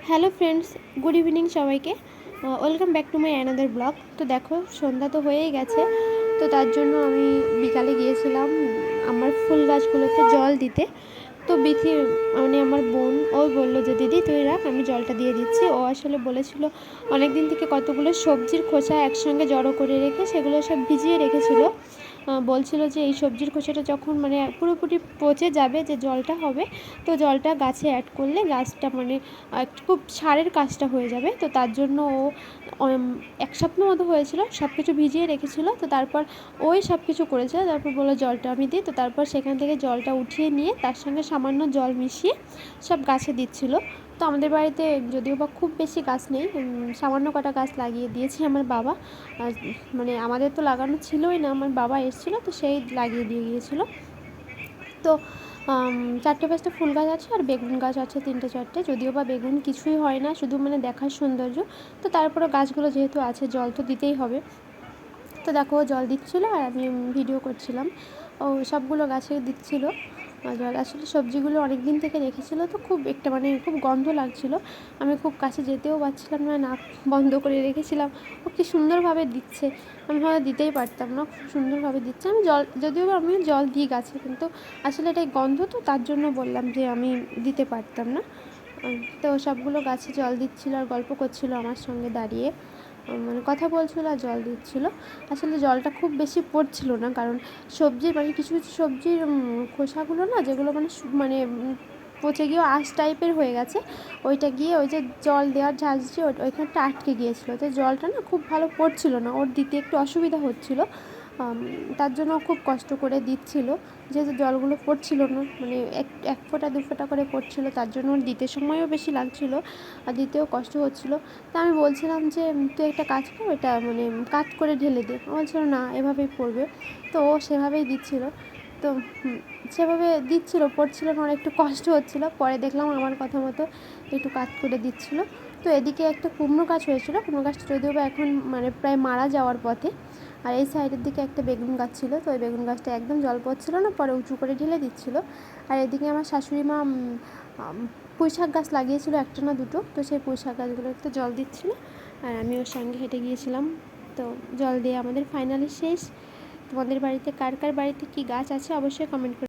Hello friends, good evening সবাইকে। Welcome back to my another blog. তো দেখো, সন্ধ্যা তো হয়েই গেছে। তো তার জন্য আমি বিকালে গিয়েছিলাম আমার ফুল গাছগুলোতে জল দিতে। তো বিথি মানে আমার বোন ওই বললো যে দিদি তুই রাখ, আমি জলটা দিয়ে দিচ্ছি। ও আসলে বলেছিল অনেক দিন থেকে কতগুলো সবজির খোসা একসঙ্গে জড়ো করে রেখে সেগুলো সব ভিজিয়ে রেখেছিল। বলছিল যে এই সবজির খোসাটা যখন মানে পুরোপুরি পচে যাবে, যে জলটা হবে, তো জলটা গাছে অ্যাড করলে গাছটা মানে খুব সারের কাজটা হয়ে যাবে। তো তার জন্য ও এক সপ্তাহ মতো হয়েছিল, সব কিছু ভিজিয়ে রেখেছিল। তো তারপর ওই সব কিছু করেছে, তারপর বললো জলটা আমি দিই। তো তারপর সেখান থেকে জলটা উঠিয়ে নিয়ে তার সঙ্গে সামান্য জল মিশিয়ে সব গাছে দিচ্ছিল। তো আমাদের বাড়িতে যদিও বা খুব বেশি গাছ নেই, সামান্য কটা গাছ লাগিয়ে দিয়েছে আমার বাবা। মানে আমাদের তো লাগানো ছিলই না, আমার বাবা এসেছিলো তো সেই লাগিয়ে দিয়ে গিয়েছিলো। তো 4-5টা ফুল গাছ আছে আর বেগুন গাছ আছে 3-4টে। যদিও বা বেগুন কিছুই হয় না, শুধু মানে দেখার সৌন্দর্য। তো তারপরে গাছগুলো যেহেতু আছে জল তো দিতেই হবে। তো দেখো জল দিচ্ছিলো আর আমি ভিডিও করছিলাম। ও সবগুলো গাছে দিচ্ছিলো জল। আসলে সবজিগুলো অনেক দিন থেকে রেখেছিলো, তো খুব একটা মানে খুব গন্ধ লাগছিলো। আমি খুব কাছে যেতেও পারছিলাম না, নাক বন্ধ করে রেখেছিলাম। ও কী সুন্দরভাবে দিচ্ছে, আমি হয়তো দিতেই পারতাম না, খুব সুন্দরভাবে দিচ্ছে। আমি জল যদিও বা আমি জল দিই গাছে, কিন্তু আসলে এটাই গন্ধ, তো তার জন্য বললাম যে আমি দিতে পারতাম না। তো সবগুলো গাছে জল দিচ্ছিলো আর গল্প করছিলো আমার সঙ্গে দাঁড়িয়ে, মানে কথা বলছিলো আর জল দিচ্ছিলো। আসলে জলটা খুব বেশি পড়ছিল না, কারণ সবজির মানে কিছু কিছু সবজির খোসাগুলো না, যেগুলো মানে মানে পচে গিয়ে আঁশ টাইপের হয়ে গেছে, ওইটা গিয়ে ওই যে জল দেওয়ার ঝাঁজ দিয়ে ওইখানটা আটকে গিয়েছিলো। তো জলটা না খুব ভালো পড়ছিল না, ওর দিতে একটু অসুবিধা হচ্ছিলো। তার জন্য খুব কষ্ট করে দিচ্ছিলো, যেহেতু জলগুলো পড়ছিল না, মানে এক ফোঁটা 2 ফোঁটা করে পড়ছিলো, তার জন্য ওর দিতে সময়ও বেশি লাগছিলো আর দিতেও কষ্ট হচ্ছিলো। তা আমি বলছিলাম যে তুই একটা কাজ কর, এটা মানে কাট করে ঢেলে দে। ও বলছিল না এভাবেই পড়বে। তো ও সেভাবেই দিচ্ছিলো। তো সেভাবে দিচ্ছিলো, পড়ছিল না, ওর একটু কষ্ট হচ্ছিলো। পরে দেখলাম আমার কথা মতো একটু কাট করে দিচ্ছিলো। তো এদিকে একটা কুমড়ো গাছ হয়েছিলো, কুমড়ো গাছটা যদিও বা এখন মানে প্রায় মারা যাওয়ার পথে। আর এই সাইডের দিকে একটা বেগুন গাছ ছিল, তো ওই বেগুন গাছটা একদম জল পড়ছিলো না, পরে উঁচু করে ঢেলে দিচ্ছিলো। আর এদিকে আমার শাশুড়ি মা পুঁই শাক গাছ লাগিয়েছিল, একটা না দুটো, তো সেই পুঁই শাক গাছগুলো একটু জল দিচ্ছিলো আর আমি ওর সঙ্গে হেঁটে গিয়েছিলাম। তো জল দিয়ে আমাদের ফাইনালি শেষ। তোমাদের বাড়িতে কার কার বাড়িতে কী গাছ আছে অবশ্যই কমেন্ট করে